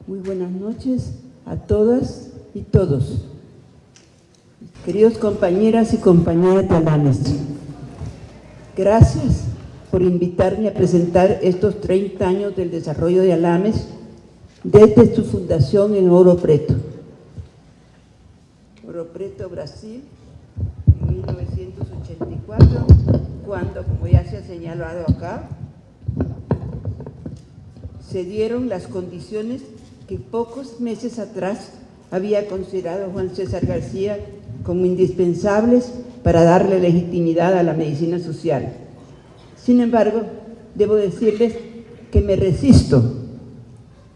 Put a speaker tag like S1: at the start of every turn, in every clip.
S1: Muy buenas noches a todas y todos. Queridos compañeras y compañeros de ALAMES, gracias por invitarme a presentar estos 30 años del desarrollo de ALAMES desde su fundación en Ouro Preto. Ouro Preto, Brasil, en 1984, cuando, como ya se ha señalado acá, se dieron las condiciones que pocos meses atrás había considerado Juan César García como indispensables para darle legitimidad a la medicina social. Sin embargo, debo decirles que me resisto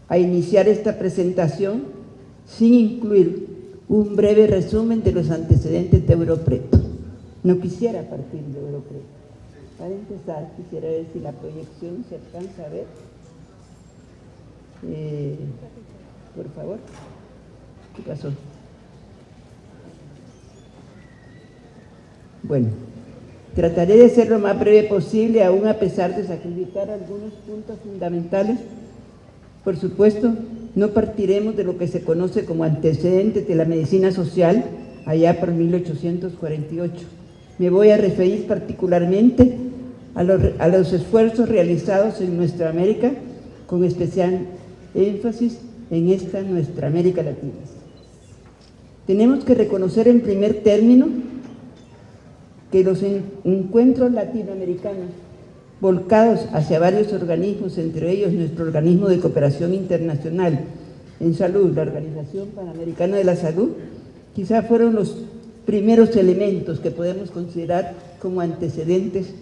S1: a iniciar esta presentación sin incluir un breve resumen de los antecedentes de Ouro Preto. No quisiera partir de Ouro Preto. Para empezar, quisiera ver si la proyección se alcanza a ver. Por favor. ¿Qué pasó? Bueno, trataré de ser lo más breve posible, aún a pesar de sacrificar algunos puntos fundamentales. Por supuesto, no partiremos de lo que se conoce como antecedentes de la medicina social, allá por 1848. Me voy a referir particularmente a los esfuerzos realizados en nuestra América, con especial énfasis en esta nuestra América Latina. Tenemos que reconocer en primer término que los encuentros latinoamericanos volcados hacia varios organismos, entre ellos nuestro organismo de cooperación internacional en salud, la Organización Panamericana de la Salud, quizá fueron los primeros elementos que podemos considerar como antecedentes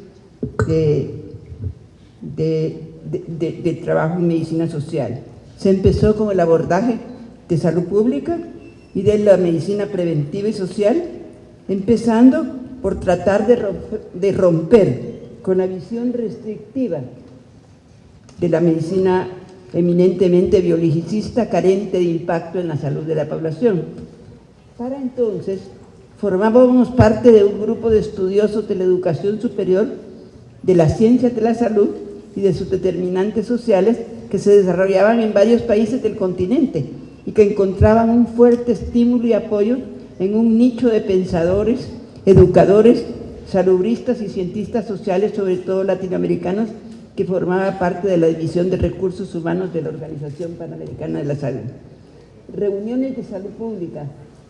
S1: de trabajo en medicina social. Se empezó con el abordaje de salud pública y de la medicina preventiva y social, empezando por tratar de romper con la visión restrictiva de la medicina eminentemente biologicista, carente de impacto en la salud de la población. Para entonces, formábamos parte de un grupo de estudiosos de la educación superior, de las ciencias de la salud y de sus determinantes sociales que se desarrollaban en varios países del continente y que encontraban un fuerte estímulo y apoyo en un nicho de pensadores, educadores, salubristas y cientistas sociales, sobre todo latinoamericanos, que formaba parte de la División de Recursos Humanos de la Organización Panamericana de la Salud. Reuniones de salud pública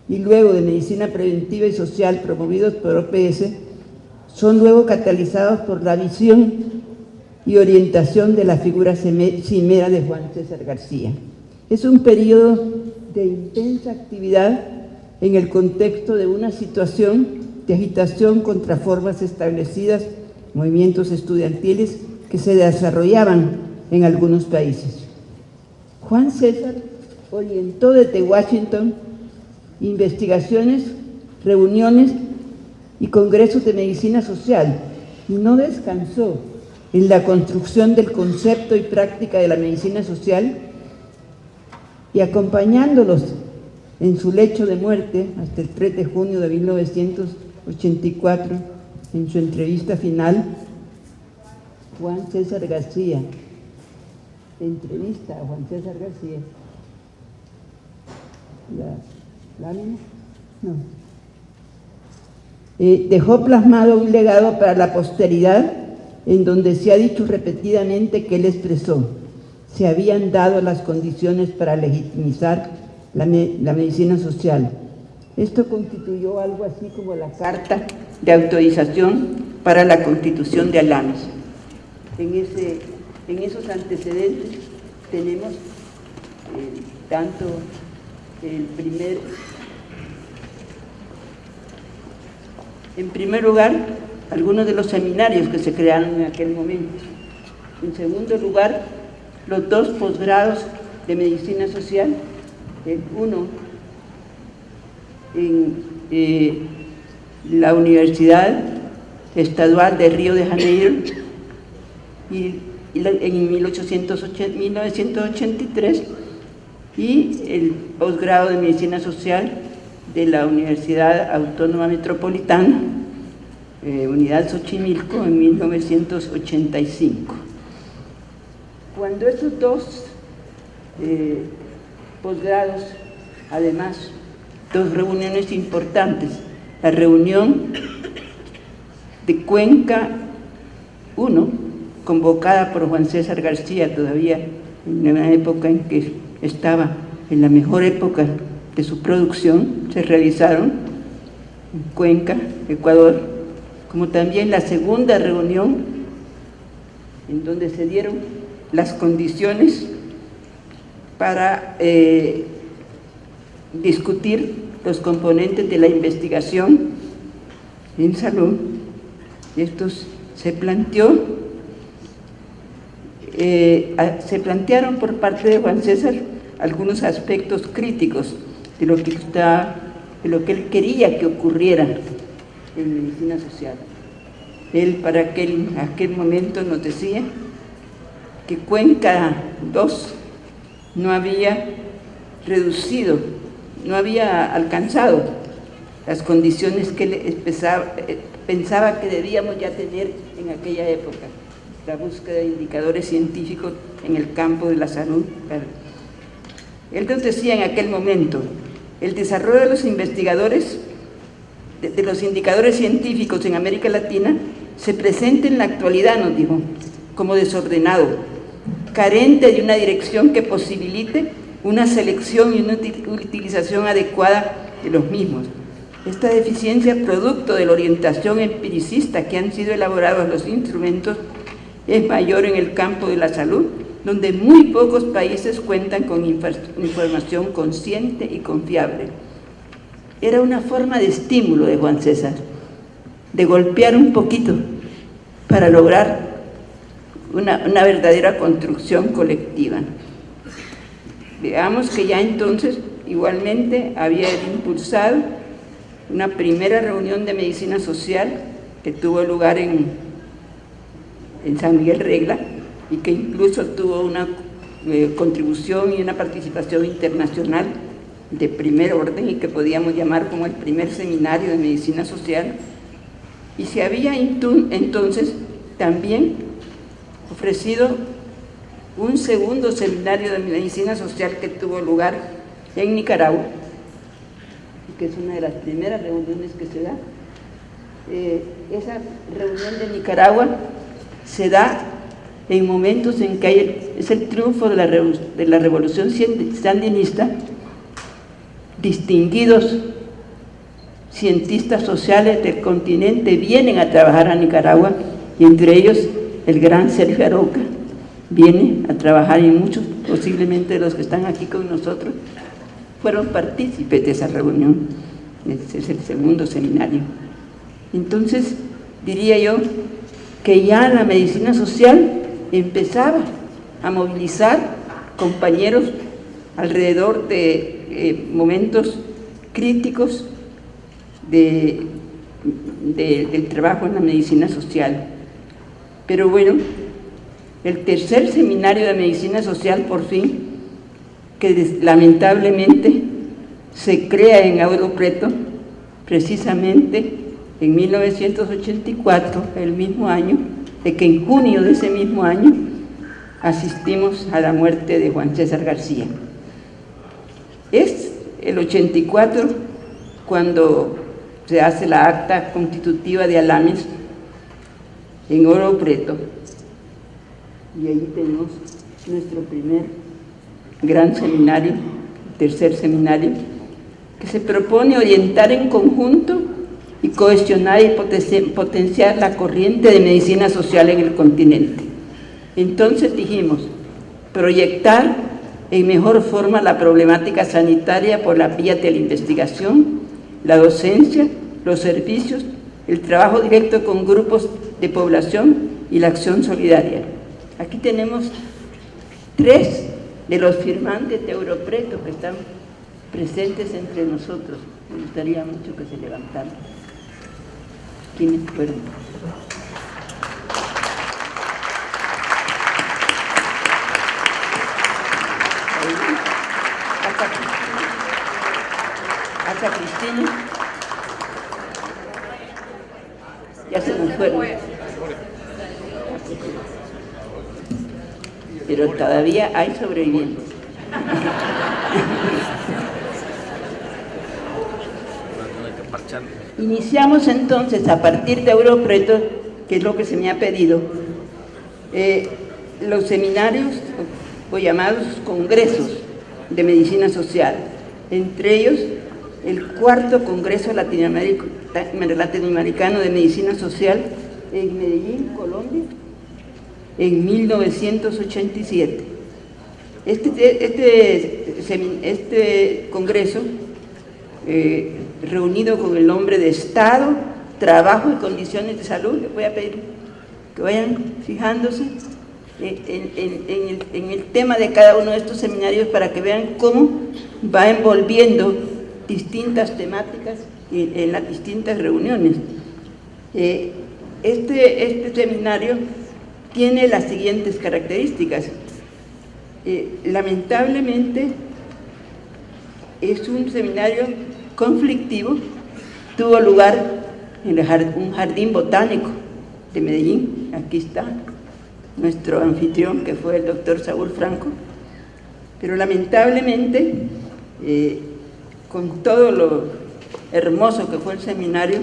S1: y luego de medicina preventiva y social promovidos por OPS son luego catalizados por la visión y orientación de la figura cimera de Juan César García. Es un periodo de intensa actividad en el contexto de una situación de agitación contra formas establecidas, movimientos estudiantiles que se desarrollaban en algunos países. Juan César orientó desde Washington investigaciones, reuniones y congresos de medicina social y no descansó en la construcción del concepto y práctica de la medicina social, y acompañándolos en su lecho de muerte hasta el 3 de junio de 1984, en su entrevista final, Juan César García, entrevista a Juan César García, ¿la lámina? No. Dejó plasmado un legado para la posteridad, en donde se ha dicho repetidamente que él expresó: se habían dado las condiciones para legitimizar la medicina social. Esto constituyó algo así como la carta de autorización para la constitución de ALAMES. En esos antecedentes tenemos tanto en primer lugar, algunos de los seminarios que se crearon en aquel momento. En segundo lugar, los 2 posgrados de medicina social, uno en la Universidad Estadual de Río de Janeiro y en 1983, y el posgrado de medicina social de la Universidad Autónoma Metropolitana, Unidad Xochimilco, en 1985. Cuando esos 2 posgrados, además, dos reuniones importantes. La reunión de Cuenca 1, convocada por Juan César García, todavía en una época en que estaba en la mejor época de su producción, se realizaron en Cuenca, Ecuador, como también la segunda reunión en donde se dieron las condiciones para discutir los componentes de la investigación en salud. Estos se plantearon por parte de Juan César algunos aspectos críticos de lo que él quería que ocurriera en medicina social. Él para aquel momento nos decía que Cuenca II no había reducido, no había alcanzado las condiciones que él pensaba que debíamos ya tener en aquella época, la búsqueda de indicadores científicos en el campo de la salud. Él nos decía en aquel momento, el desarrollo de los investigadores, de los indicadores científicos en América Latina, se presenta en la actualidad, nos dijo, como desordenado, carente de una dirección que posibilite una selección y una utilización adecuada de los mismos. Esta deficiencia, producto de la orientación empiricista que han sido elaborados los instrumentos, es mayor en el campo de la salud, donde muy pocos países cuentan con información consciente y confiable. Era una forma de estímulo de Juan César, de golpear un poquito para lograr una verdadera construcción colectiva. Veamos que ya entonces igualmente había impulsado una primera reunión de medicina social que tuvo lugar en San Miguel Regla y que incluso tuvo una contribución y una participación internacional de primer orden y que podíamos llamar como el primer seminario de medicina social. Y se había entonces también ofrecido un segundo seminario de medicina social que tuvo lugar en Nicaragua, que es una de las primeras reuniones que se da. Esa reunión de Nicaragua se da en momentos en que es el triunfo de la revolución sandinista. Distinguidos cientistas sociales del continente vienen a trabajar a Nicaragua, y entre ellos el gran Sergio Aroca viene a trabajar, y muchos, posiblemente de los que están aquí con nosotros, fueron partícipes de esa reunión. Ese es el segundo seminario. Entonces, diría yo que ya la medicina social empezaba a movilizar compañeros alrededor de momentos críticos del trabajo en la medicina social. Pero bueno, el tercer seminario de medicina social, por fin, que lamentablemente se crea en Auro Preto, precisamente en 1984, el mismo año, de que en junio de ese mismo año asistimos a la muerte de Juan César García. Es el 84 cuando se hace la acta constitutiva de Alames en Oro Preto, y ahí tenemos nuestro primer gran seminario, tercer seminario, que se propone orientar en conjunto y cohesionar y potenciar la corriente de medicina social en el continente. Entonces dijimos, proyectar en mejor forma la problemática sanitaria por la vía de la investigación, la docencia, los servicios, el trabajo directo con grupos de población y la acción solidaria. Aquí tenemos 3 de los firmantes de Auro Preto que están presentes entre nosotros. Me gustaría mucho que se levantaran. ¿Quiénes fueron? Hasta Cristina. Ya se nos fueron. Pero todavía hay sobrevivientes. Iniciamos entonces, a partir de Europreto, que es lo que se me ha pedido, los seminarios o llamados congresos de medicina social, entre ellos el cuarto Congreso Latinoamericano de Medicina Social en Medellín, Colombia, en 1987. Este congreso, reunido con el nombre de Estado, Trabajo y Condiciones de Salud, les voy a pedir que vayan fijándose en el tema de cada uno de estos seminarios para que vean cómo va envolviendo distintas temáticas en las distintas reuniones. Este seminario tiene las siguientes características. Lamentablemente es un seminario conflictivo, tuvo lugar en un jardín botánico de Medellín. Aquí está nuestro anfitrión, que fue el doctor Saúl Franco, pero lamentablemente, con todo lo hermoso que fue el seminario,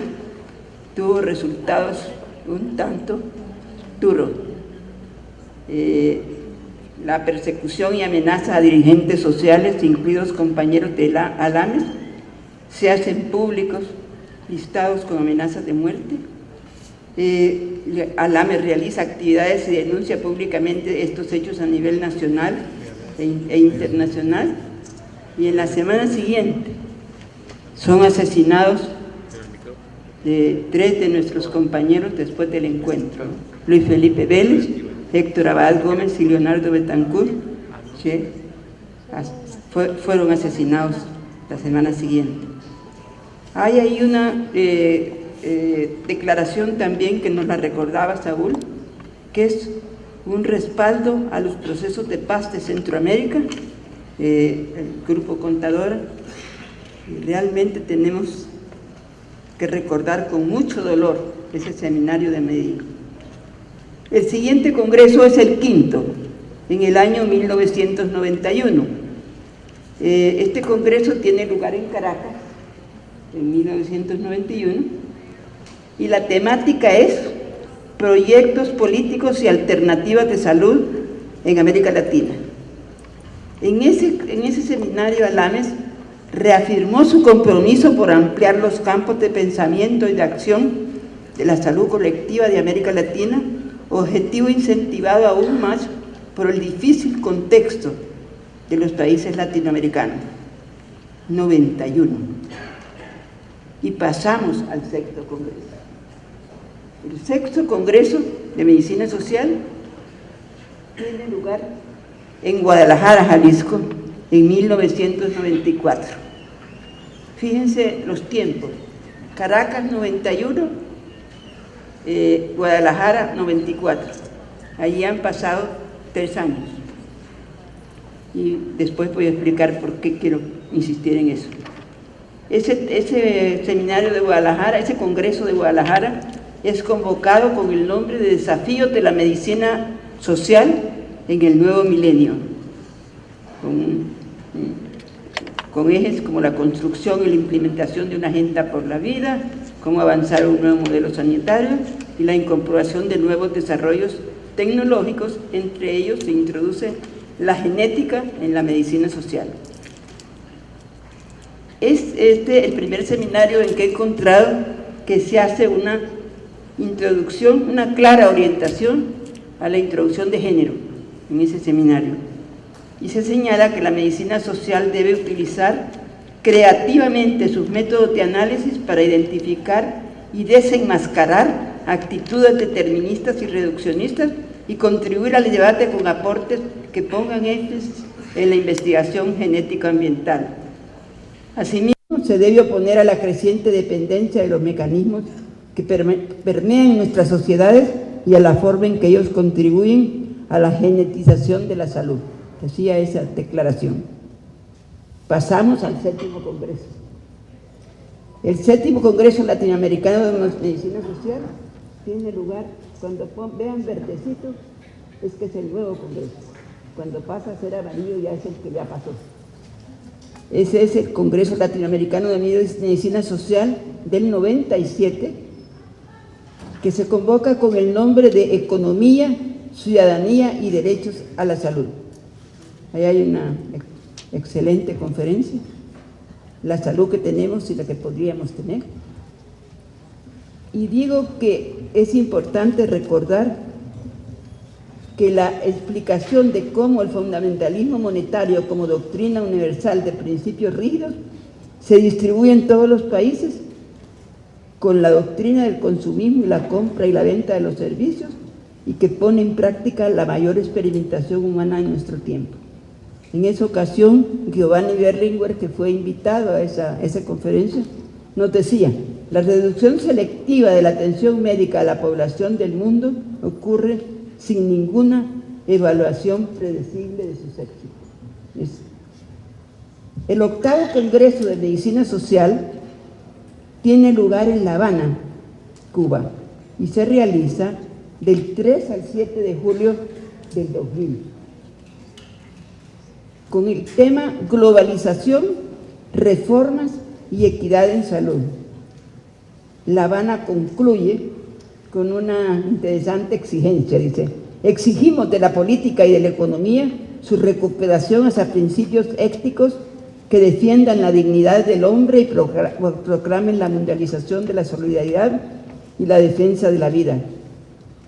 S1: tuvo resultados un tanto duros. La persecución y amenaza a dirigentes sociales, incluidos compañeros de la ALAMES, se hacen públicos, listados con amenazas de muerte. ALAMES realiza actividades y denuncia públicamente estos hechos a nivel nacional e internacional, y en la semana siguiente son asesinados 3 de nuestros compañeros después del encuentro: Luis Felipe Vélez, Héctor Abad Gómez y Leonardo Betancourt, que fueron asesinados la semana siguiente. Hay ahí una declaración también que nos la recordaba Saúl, que es un respaldo a los procesos de paz de Centroamérica, el Grupo Contadora. Realmente tenemos que recordar con mucho dolor ese seminario de Medellín. El siguiente congreso es el quinto, en el año 1991. Este congreso tiene lugar en Caracas, en 1991, y la temática es proyectos políticos y alternativas de salud en América Latina. En ese seminario, ALAMES reafirmó su compromiso por ampliar los campos de pensamiento y de acción de la salud colectiva de América Latina, objetivo incentivado aún más por el difícil contexto de los países latinoamericanos. 91. Y pasamos al sexto congreso. El sexto Congreso de Medicina Social tiene lugar en Guadalajara, Jalisco, en 1994. Fíjense los tiempos: Caracas 91, Guadalajara 94. Allí han pasado 3 años. Y después voy a explicar por qué quiero insistir en eso. Ese seminario de Guadalajara, ese congreso de Guadalajara, es convocado con el nombre de Desafíos de la Medicina Social en el Nuevo Milenio, con ejes como la construcción y la implementación de una agenda por la vida, cómo avanzar un nuevo modelo sanitario y la incorporación de nuevos desarrollos tecnológicos. Entre ellos se introduce la genética en la medicina social. Es el primer seminario en que he encontrado que se hace una introducción, una clara orientación a la introducción de género en ese seminario, y se señala que la medicina social debe utilizar creativamente sus métodos de análisis para identificar y desenmascarar actitudes deterministas y reduccionistas y contribuir al debate con aportes que pongan énfasis en la investigación genético-ambiental. Asimismo, se debe oponer a la creciente dependencia de los mecanismos que permean nuestras sociedades y a la forma en que ellos contribuyen a la genetización de la salud. Decía esa declaración. Pasamos al séptimo congreso. El séptimo Congreso Latinoamericano de Medicina Social tiene lugar, cuando vean verdecito, es que es el nuevo congreso. Cuando pasa a ser amarillo ya es el que ya pasó. Ese es el Congreso Latinoamericano de Medicina Social del 97, que se convoca con el nombre de Economía, Ciudadanía y Derechos a la Salud. Ahí hay una excelente conferencia, la salud que tenemos y la que podríamos tener. Y digo que es importante recordar que la explicación de cómo el fundamentalismo monetario como doctrina universal de principios rígidos se distribuye en todos los países con la doctrina del consumismo y la compra y la venta de los servicios, y que pone en práctica la mayor experimentación humana en nuestro tiempo. En esa ocasión, Giovanni Berlinguer, que fue invitado a esa conferencia, nos decía: la reducción selectiva de la atención médica a la población del mundo ocurre sin ninguna evaluación predecible de sus éxitos. El 8º Congreso de Medicina Social tiene lugar en La Habana, Cuba, y se realiza del 3 al 7 de julio del 2000, con el tema Globalización, Reformas y Equidad en Salud. La Habana concluye con una interesante exigencia, dice: exigimos de la política y de la economía su recuperación hacia principios éticos que defiendan la dignidad del hombre y proclamen la mundialización de la solidaridad y la defensa de la vida.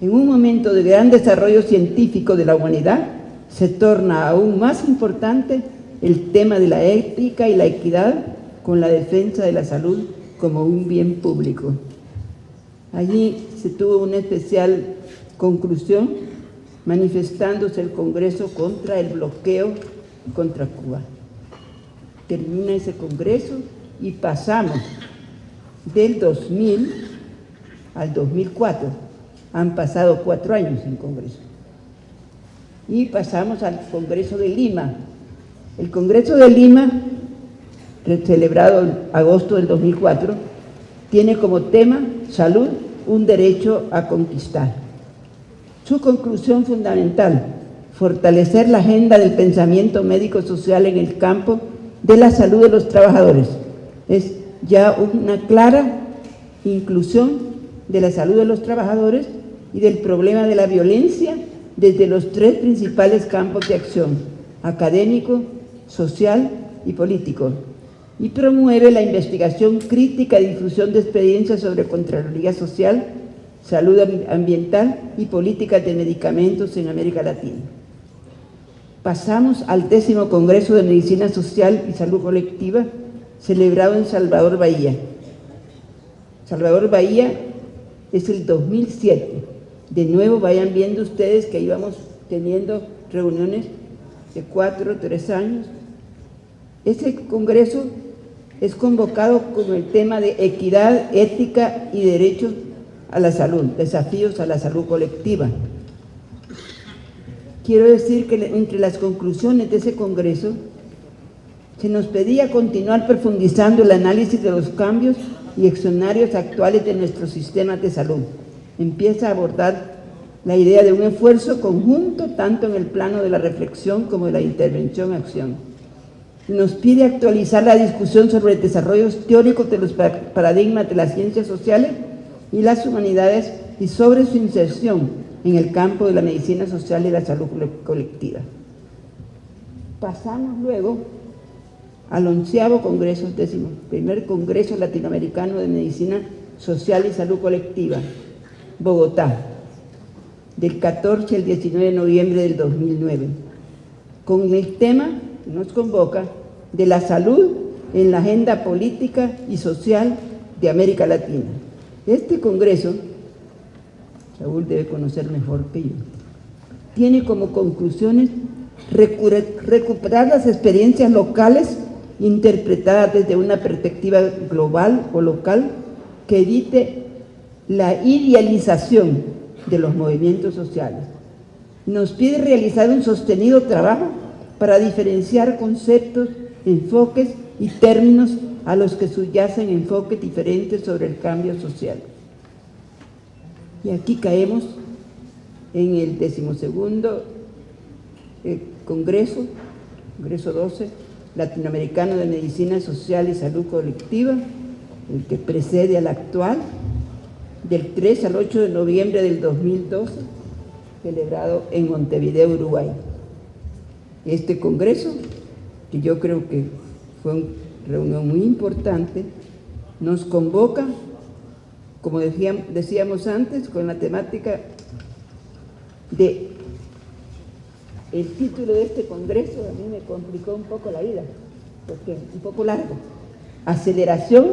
S1: En un momento de gran desarrollo científico de la humanidad, se torna aún más importante el tema de la ética y la equidad con la defensa de la salud como un bien público. Allí se tuvo una especial conclusión manifestándose el Congreso contra el bloqueo contra Cuba. Termina ese Congreso y pasamos del 2000 al 2004. Han pasado 4 años sin Congreso. Y pasamos al Congreso de Lima. El Congreso de Lima, celebrado en agosto del 2004, tiene como tema Salud, un derecho a conquistar. Su conclusión fundamental: fortalecer la agenda del pensamiento médico-social en el campo de la salud de los trabajadores. Es ya una clara inclusión de la salud de los trabajadores y del problema de la violencia desde los 3 principales campos de acción: académico, social y político, y promueve la investigación crítica y difusión de experiencias sobre Contraloría Social, salud ambiental y políticas de medicamentos en América Latina. Pasamos al 10º Congreso de Medicina Social y Salud Colectiva, celebrado en Salvador Bahía. Salvador Bahía es el 2007. De nuevo, vayan viendo ustedes que íbamos teniendo reuniones de 4 o 3 años. Ese congreso es convocado con el tema de equidad, ética y derechos a la salud, desafíos a la salud colectiva. Quiero decir que entre las conclusiones de ese congreso se nos pedía continuar profundizando el análisis de los cambios y escenarios actuales de nuestros sistemas de salud. Empieza a abordar la idea de un esfuerzo conjunto tanto en el plano de la reflexión como de la intervención-acción. Nos pide actualizar la discusión sobre desarrollos teóricos de los paradigmas de las ciencias sociales y las humanidades y sobre su inserción en el campo de la medicina social y la salud colectiva. Pasamos luego al 11º Congreso, 11º Congreso Latinoamericano de Medicina Social y Salud Colectiva, Bogotá, del 14 al 19 de noviembre del 2009, con el tema que nos convoca de la salud en la agenda política y social de América Latina. Este congreso, Saúl debe conocer mejor que yo, tiene como conclusiones recuperar las experiencias locales interpretadas desde una perspectiva global o local que evite la idealización de los movimientos sociales. Nos pide realizar un sostenido trabajo para diferenciar conceptos, enfoques y términos a los que subyacen enfoques diferentes sobre el cambio social. Y aquí caemos en el 12º Congreso 12, Latinoamericano de Medicina Social y Salud Colectiva, el que precede al actual, del 3 al 8 de noviembre del 2012, celebrado en Montevideo, Uruguay. Este congreso, que yo creo que fue una reunión muy importante, nos convoca, como decíamos antes, con la temática de... El título de este congreso a mí me complicó un poco la vida, porque es un poco largo. Aceleración,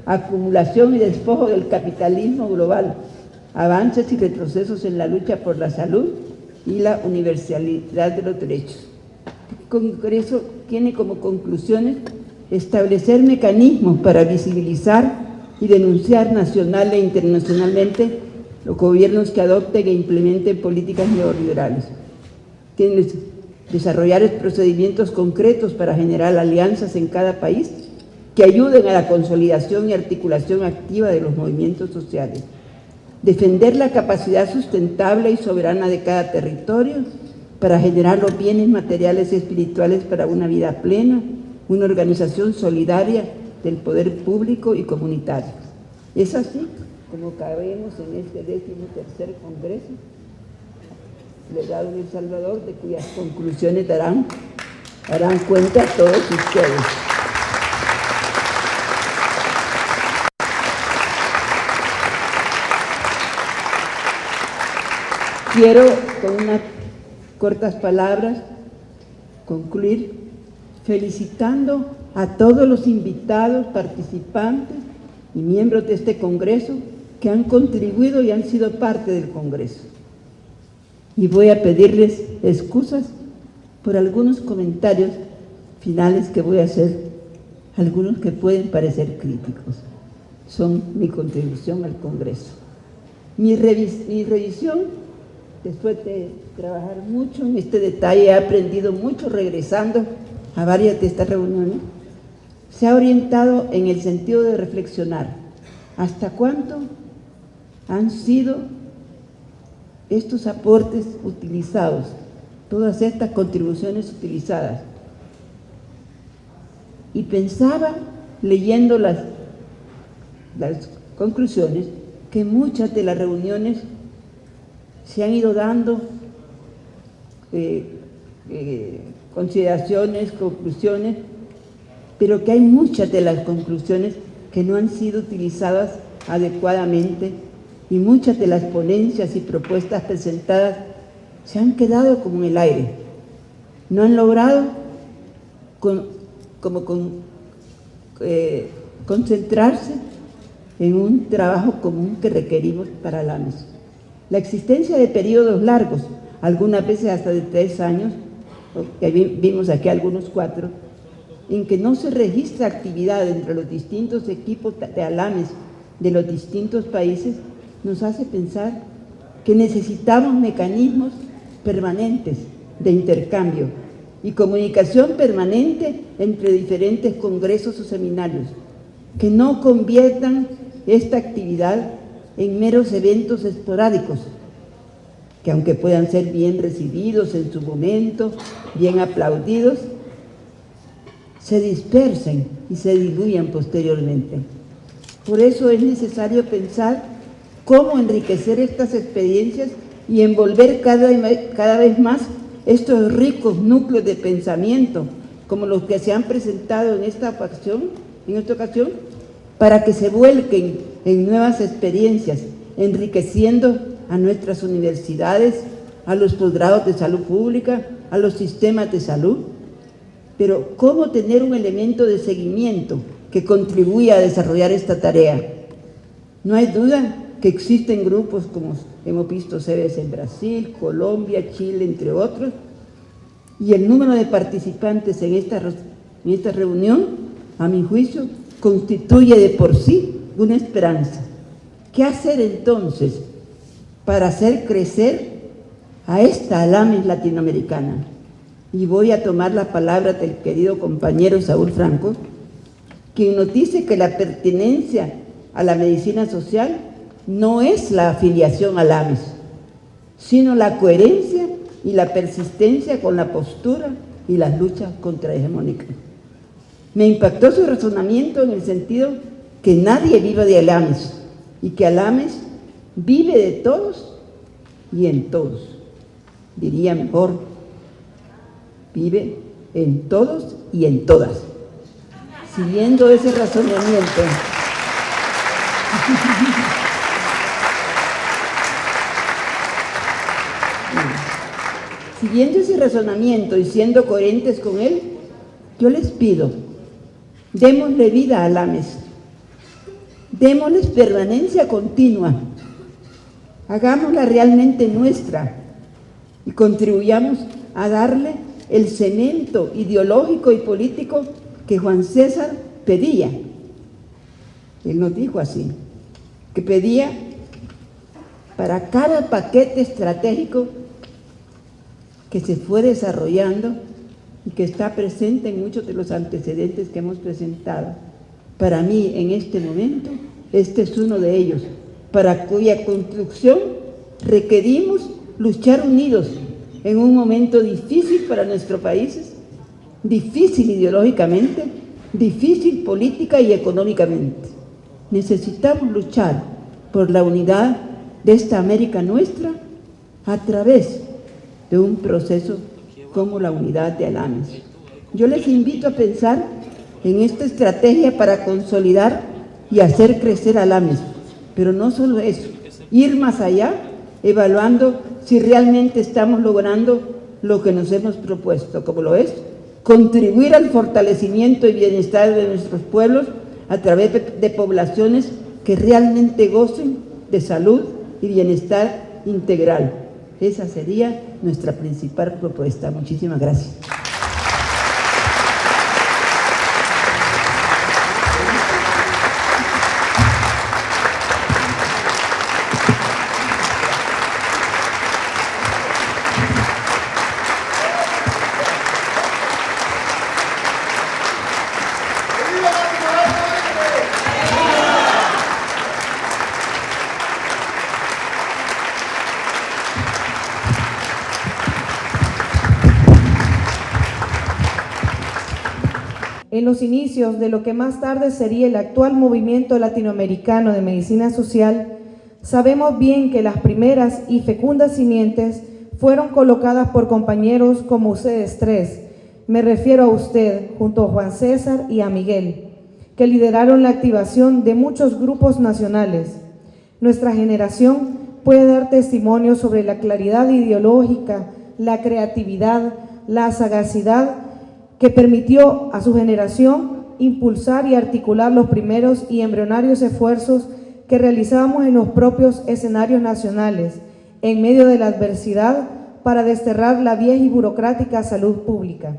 S1: acumulación y despojo del capitalismo global, avances y retrocesos en la lucha por la salud y la universalidad de los derechos. El congreso tiene como conclusiones establecer mecanismos para visibilizar y denunciar nacional e internacionalmente los gobiernos que adopten e implementen políticas neoliberales. Tienen que desarrollar procedimientos concretos para generar alianzas en cada país que ayuden a la consolidación y articulación activa de los movimientos sociales. Defender la capacidad sustentable y soberana de cada territorio para generar los bienes materiales y espirituales para una vida plena, una organización solidaria del poder público y comunitario. Es así como cabemos en este 13º Congreso Legado en El Salvador, de cuyas conclusiones darán cuenta a todos ustedes. Quiero, con unas cortas palabras, concluir felicitando a todos los invitados, participantes y miembros de este Congreso que han contribuido y han sido parte del Congreso. Y voy a pedirles excusas por algunos comentarios finales que voy a hacer, algunos que pueden parecer críticos. Son mi contribución al Congreso. Mi revisión, después de trabajar mucho en este detalle, he aprendido mucho regresando a varias de estas reuniones, se ha orientado en el sentido de reflexionar hasta cuánto han sido estos aportes utilizados, todas estas contribuciones utilizadas. Y pensaba, leyendo las conclusiones, que muchas de las reuniones se han ido dando consideraciones, conclusiones, pero que hay muchas de las conclusiones que no han sido utilizadas adecuadamente, y muchas de las ponencias y propuestas presentadas se han quedado como en el aire. No han logrado concentrarse en un trabajo común que requerimos para la AMES. La existencia de periodos largos, algunas veces hasta de 3 años, que vimos aquí algunos 4, en que no se registra actividad entre los distintos equipos de ALAMES de los distintos países, nos hace pensar que necesitamos mecanismos permanentes de intercambio y comunicación permanente entre diferentes congresos o seminarios, que no conviertan esta actividad en meros eventos esporádicos, que aunque puedan ser bien recibidos en su momento, bien aplaudidos, se dispersen y se diluyan posteriormente. Por eso es necesario pensar cómo enriquecer estas experiencias y envolver cada vez más estos ricos núcleos de pensamiento, como los que se han presentado en esta ocasión, para que se vuelquen en nuevas experiencias, enriqueciendo a nuestras universidades, a los posgrados de salud pública, a los sistemas de salud. Pero ¿cómo tener un elemento de seguimiento que contribuya a desarrollar esta tarea? No hay duda que existen grupos como hemos visto sedes en Brasil, Colombia, Chile, entre otros, y el número de participantes en esta reunión, a mi juicio, constituye de por sí una esperanza. ¿Qué hacer entonces para hacer crecer a esta ALAMES latinoamericana? Y voy a tomar la palabra del querido compañero Saúl Franco, quien nos dice que la pertenencia a la medicina social no es la afiliación al AMES, sino la coherencia y la persistencia con la postura y las luchas contrahegemónicas. Me impactó su razonamiento en el sentido que nadie vive de Alames y que Alames vive de todos y en todos. Diría mejor, vive en todos y en todas. Siguiendo ese razonamiento, y siendo coherentes con él, yo les pido, démosle vida a Alames, démosles permanencia continua, hagámosla realmente nuestra y contribuyamos a darle el cemento ideológico y político que Juan César pedía. Él nos dijo así, que pedía para cada paquete estratégico que se fue desarrollando y que está presente en muchos de los antecedentes que hemos presentado. Para mí, en este momento, este es uno de ellos, para cuya construcción requerimos luchar unidos en un momento difícil para nuestros países, difícil ideológicamente, difícil política y económicamente. Necesitamos luchar por la unidad de esta América nuestra a través de un proceso como la unidad de Alames. Yo les invito a pensar en esta estrategia para consolidar y hacer crecer Alames, pero no solo eso, ir más allá, evaluando si realmente estamos logrando lo que nos hemos propuesto, como lo es contribuir al fortalecimiento y bienestar de nuestros pueblos a través de poblaciones que realmente gocen de salud y bienestar integral. Esa sería nuestra principal propuesta. Muchísimas gracias.
S2: En los inicios de lo que más tarde sería el actual movimiento latinoamericano de medicina social, sabemos bien que las primeras y fecundas simientes fueron colocadas por compañeros como ustedes tres. Me refiero a usted, junto a Juan César y a Miguel, que lideraron la activación de muchos grupos nacionales. Nuestra generación puede dar testimonio sobre la claridad ideológica, la creatividad, la sagacidad que permitió a su generación impulsar y articular los primeros y embrionarios esfuerzos que realizábamos en los propios escenarios nacionales, en medio de la adversidad, para desterrar la vieja y burocrática salud pública.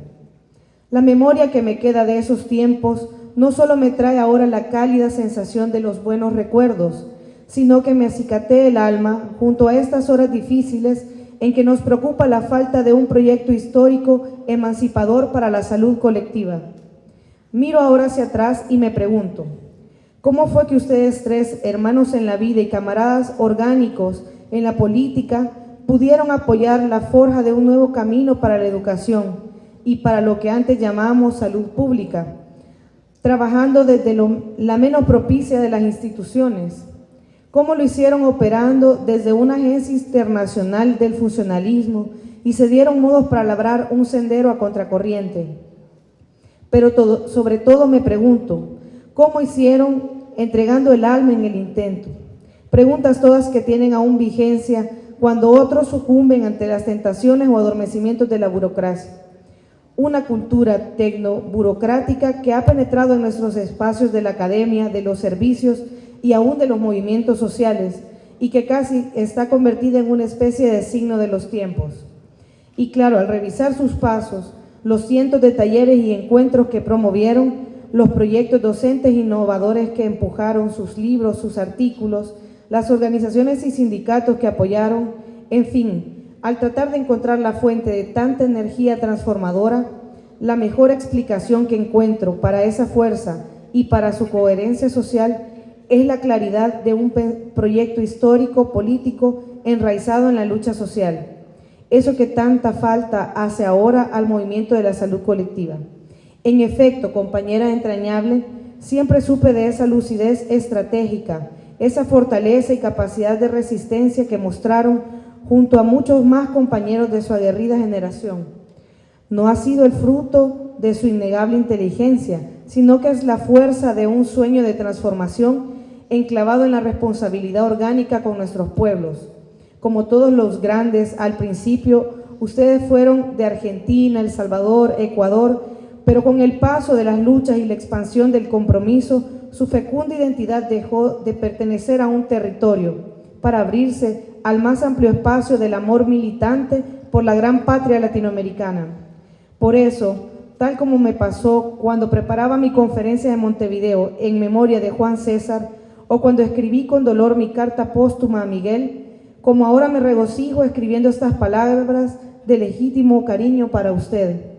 S2: La memoria que me queda de esos tiempos no solo me trae ahora la cálida sensación de los buenos recuerdos, sino que me acicaté el alma junto a estas horas difíciles en que nos preocupa la falta de un proyecto histórico emancipador para la salud colectiva. Miro ahora hacia atrás y me pregunto, ¿cómo fue que ustedes tres, hermanos en la vida y camaradas orgánicos en la política, pudieron apoyar la forja de un nuevo camino para la educación y para lo que antes llamábamos salud pública, trabajando desde la menos propicia de las instituciones? ¿Cómo lo hicieron operando desde una agencia internacional del funcionalismo y se dieron modos para labrar un sendero a contracorriente? Pero sobre todo me pregunto, ¿cómo hicieron entregando el alma en el intento? Preguntas todas que tienen aún vigencia cuando otros sucumben ante las tentaciones o adormecimientos de la burocracia. Una cultura tecno-burocrática que ha penetrado en nuestros espacios de la academia, de los servicios y aún de los movimientos sociales, y que casi está convertida en una especie de signo de los tiempos. Y claro, al revisar sus pasos, los cientos de talleres y encuentros que promovieron, los proyectos docentes innovadores que empujaron, sus libros, sus artículos, las organizaciones y sindicatos que apoyaron, en fin, al tratar de encontrar la fuente de tanta energía transformadora, la mejor explicación que encuentro para esa fuerza y para su coherencia social es la claridad de un proyecto histórico, político, enraizado en la lucha social. Eso que tanta falta hace ahora al movimiento de la salud colectiva. En efecto, compañera entrañable, siempre supe de esa lucidez estratégica, esa fortaleza y capacidad de resistencia que mostraron junto a muchos más compañeros de su aguerrida generación. No ha sido el fruto de su innegable inteligencia, sino que es la fuerza de un sueño de transformación enclavado en la responsabilidad orgánica con nuestros pueblos. Como todos los grandes, al principio, ustedes fueron de Argentina, El Salvador, Ecuador, pero con el paso de las luchas y la expansión del compromiso, su fecunda identidad dejó de pertenecer a un territorio para abrirse al más amplio espacio del amor militante por la gran patria latinoamericana. Por eso, tal como me pasó cuando preparaba mi conferencia de Montevideo en memoria de Juan César, o cuando escribí con dolor mi carta póstuma a Miguel, como ahora me regocijo escribiendo estas palabras de legítimo cariño para usted.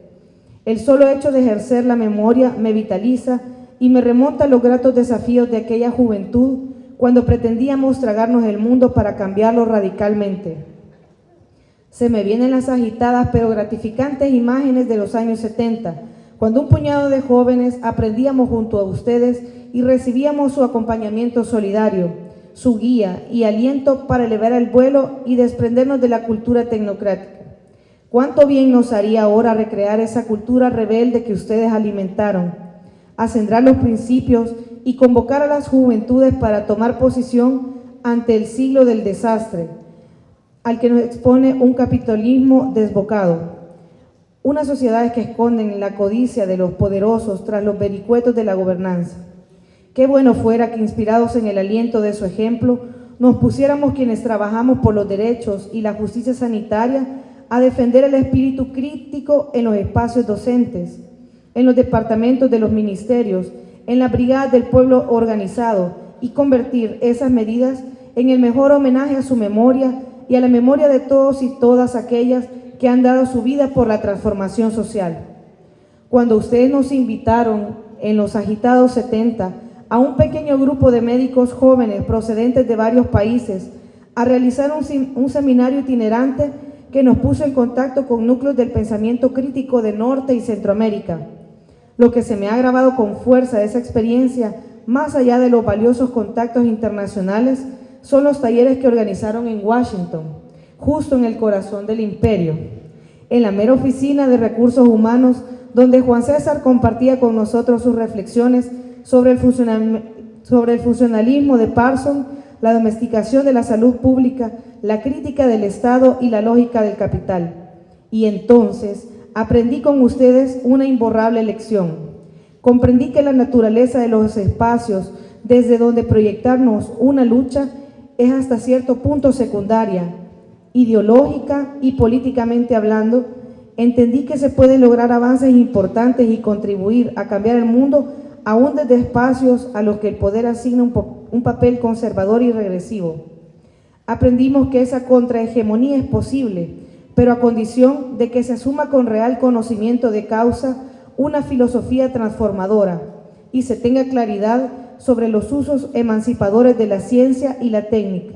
S2: El solo hecho de ejercer la memoria me vitaliza y me remonta a los gratos desafíos de aquella juventud cuando pretendíamos tragarnos el mundo para cambiarlo radicalmente. Se me vienen las agitadas pero gratificantes imágenes de los años 70, cuando un puñado de jóvenes aprendíamos junto a ustedes y recibíamos su acompañamiento solidario, su guía y aliento para elevar el vuelo y desprendernos de la cultura tecnocrática. Cuánto bien nos haría ahora recrear esa cultura rebelde que ustedes alimentaron, acentrar los principios y convocar a las juventudes para tomar posición ante el siglo del desastre, al que nos expone un capitalismo desbocado. Unas sociedades que esconden la codicia de los poderosos tras los vericuetos de la gobernanza. Qué bueno fuera que, inspirados en el aliento de su ejemplo, nos pusiéramos quienes trabajamos por los derechos y la justicia sanitaria a defender el espíritu crítico en los espacios docentes, en los departamentos de los ministerios, en la brigada del pueblo organizado y convertir esas medidas en el mejor homenaje a su memoria y a la memoria de todos y todas aquellas que han dado su vida por la transformación social. Cuando ustedes nos invitaron en los agitados 70 a un pequeño grupo de médicos jóvenes procedentes de varios países a realizar un seminario itinerante que nos puso en contacto con núcleos del pensamiento crítico de Norte y Centroamérica. Lo que se me ha grabado con fuerza de esa experiencia, más allá de los valiosos contactos internacionales, son los talleres que organizaron en Washington, justo en el corazón del imperio, en la mera oficina de recursos humanos, donde Juan César compartía con nosotros sus reflexiones sobre el funcionalismo de Parsons, la domesticación de la salud pública, la crítica del Estado y la lógica del capital. Y entonces aprendí con ustedes una imborrable lección. Comprendí que la naturaleza de los espacios desde donde proyectarnos una lucha es hasta cierto punto secundaria, ideológica y políticamente hablando. Entendí que se pueden lograr avances importantes y contribuir a cambiar el mundo aún desde espacios a los que el poder asigna un papel conservador y regresivo. Aprendimos que esa contrahegemonía es posible, pero a condición de que se asuma con real conocimiento de causa una filosofía transformadora y se tenga claridad sobre los usos emancipadores de la ciencia y la técnica.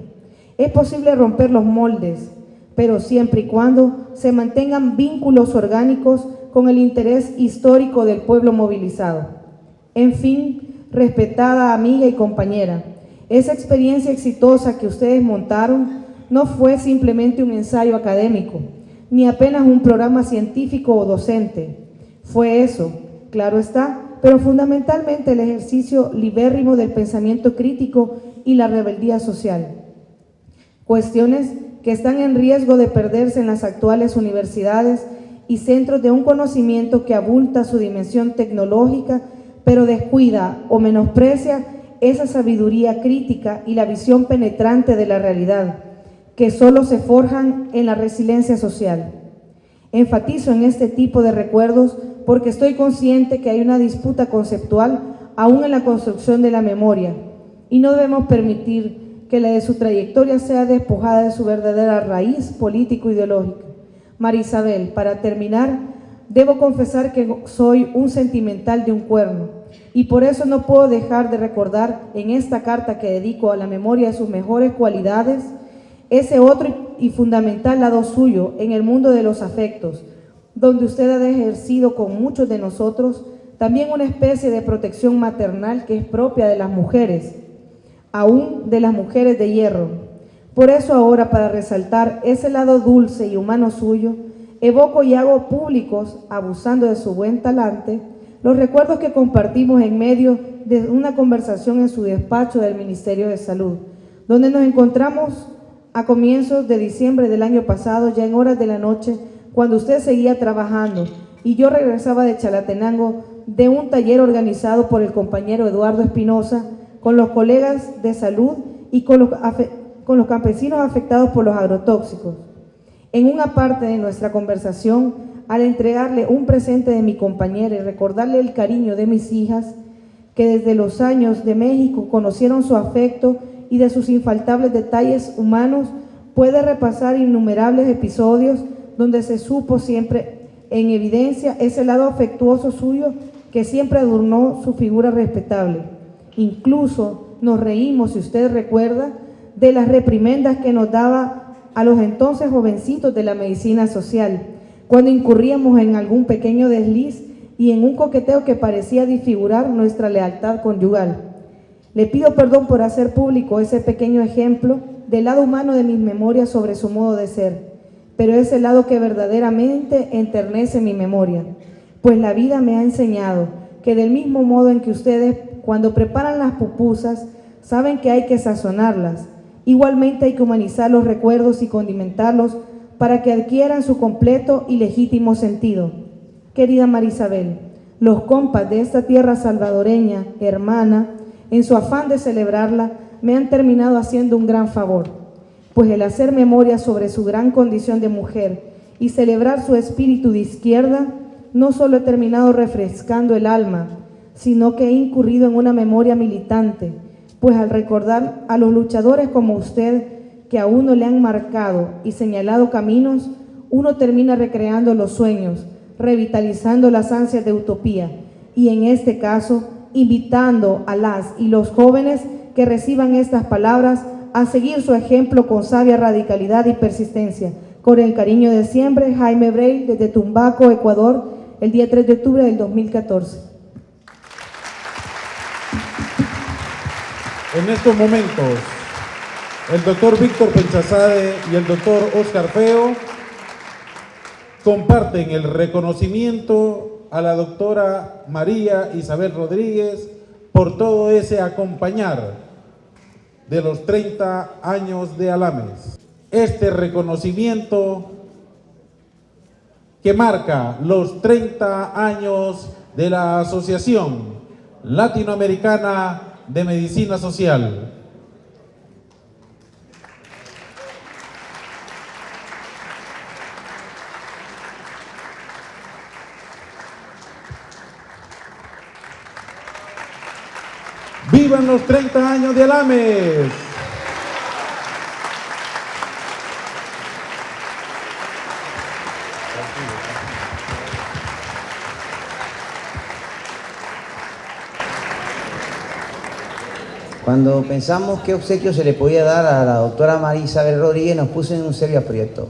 S2: Es posible romper los moldes, pero siempre y cuando se mantengan vínculos orgánicos con el interés histórico del pueblo movilizado. En fin, respetada amiga y compañera, esa experiencia exitosa que ustedes montaron no fue simplemente un ensayo académico, ni apenas un programa científico o docente. Fue eso, claro está, pero fundamentalmente el ejercicio libérrimo del pensamiento crítico y la rebeldía social. Cuestiones que están en riesgo de perderse en las actuales universidades y centros de un conocimiento que abulta su dimensión tecnológica, pero descuida o menosprecia esa sabiduría crítica y la visión penetrante de la realidad, que solo se forjan en la resiliencia social. Enfatizo en este tipo de recuerdos porque estoy consciente que hay una disputa conceptual aún en la construcción de la memoria y no debemos permitir que la de su trayectoria sea despojada de su verdadera raíz político-ideológica. María Isabel, para terminar, debo confesar que soy un sentimental de un cuerno y por eso no puedo dejar de recordar en esta carta que dedico a la memoria de sus mejores cualidades, ese otro y fundamental lado suyo en el mundo de los afectos, donde usted ha ejercido con muchos de nosotros también una especie de protección maternal que es propia de las mujeres, aún de las mujeres de hierro. Por eso ahora, para resaltar ese lado dulce y humano suyo, evoco y hago públicos, abusando de su buen talante, los recuerdos que compartimos en medio de una conversación en su despacho del Ministerio de Salud, donde nos encontramos a comienzos de diciembre del año pasado, ya en horas de la noche, cuando usted seguía trabajando y yo regresaba de Chalatenango de un taller organizado por el compañero Eduardo Espinosa con los colegas de salud y con los campesinos afectados por los agrotóxicos. En una parte de nuestra conversación, al entregarle un presente de mi compañera y recordarle el cariño de mis hijas, que desde los años de México conocieron su afecto y de sus infaltables detalles humanos, puede repasar innumerables episodios donde se supo siempre en evidencia ese lado afectuoso suyo que siempre adornó su figura respetable. Incluso nos reímos, si usted recuerda, de las reprimendas que nos daba a los entonces jovencitos de la medicina social, cuando incurríamos en algún pequeño desliz y en un coqueteo que parecía disfigurar nuestra lealtad conyugal. Le pido perdón por hacer público ese pequeño ejemplo del lado humano de mis memorias sobre su modo de ser, pero es el lado que verdaderamente enternece mi memoria, pues la vida me ha enseñado que del mismo modo en que ustedes, cuando preparan las pupusas, saben que hay que sazonarlas, igualmente hay que humanizar los recuerdos y condimentarlos para que adquieran su completo y legítimo sentido. Querida Marisabel, los compas de esta tierra salvadoreña, hermana, en su afán de celebrarla, me han terminado haciendo un gran favor, pues el hacer memoria sobre su gran condición de mujer y celebrar su espíritu de izquierda, no solo he terminado refrescando el alma, sino que he incurrido en una memoria militante, pues al recordar a los luchadores como usted, que a uno le han marcado y señalado caminos, uno termina recreando los sueños, revitalizando las ansias de utopía y en este caso, invitando a las y los jóvenes que reciban estas palabras a seguir su ejemplo con sabia radicalidad y persistencia. Con el cariño de siempre, Jaime Breil, desde Tumbaco, Ecuador, el día 3 de octubre del 2014.
S3: En estos momentos, el doctor Víctor Penchazade y el doctor Óscar Feo comparten el reconocimiento a la doctora María Isabel Rodríguez por todo ese acompañar de los 30 años de Alames. Este reconocimiento que marca los 30 años de la Asociación Latinoamericana de Medicina Social. ¡Vivan los 30 años de Alames!
S4: Cuando pensamos qué obsequio se le podía dar a la doctora María Isabel Rodríguez, nos puso en un serio aprieto,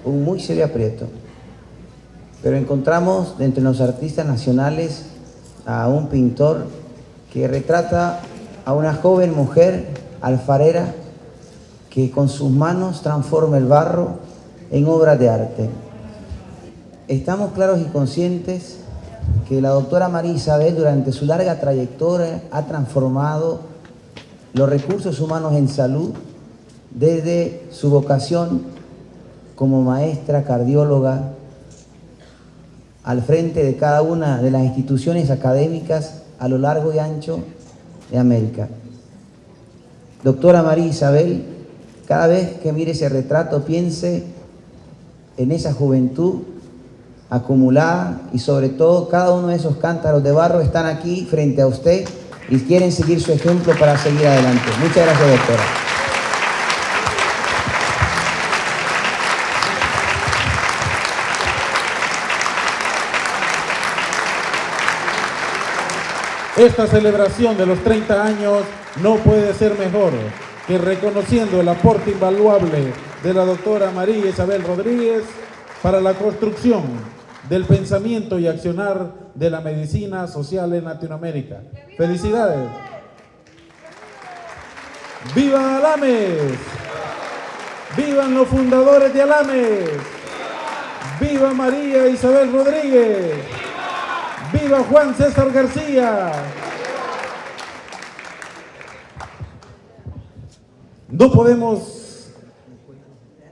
S4: un muy serio aprieto. Pero encontramos de entre los artistas nacionales a un pintor que retrata a una joven mujer alfarera que con sus manos transforma el barro en obras de arte. Estamos claros y conscientes que la doctora María Isabel durante su larga trayectoria ha transformado los recursos humanos en salud desde su vocación como maestra cardióloga al frente de cada una de las instituciones académicas a lo largo y ancho de América. Doctora María Isabel, cada vez que mire ese retrato piense en esa juventud acumulada y sobre todo cada uno de esos cántaros de barro están aquí frente a usted y quieren seguir su ejemplo para seguir adelante. Muchas gracias, doctora.
S3: Esta celebración de los 30 años no puede ser mejor que reconociendo el aporte invaluable de la doctora María Isabel Rodríguez para la construcción del pensamiento y accionar de la medicina social en Latinoamérica. ¡Felicidades! ¡Viva Alames! ¡Vivan los fundadores de Alames! ¡Viva María Isabel Rodríguez! ¡Viva Juan César García! No podemos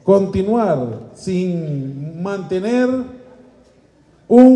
S3: continuar sin mantener un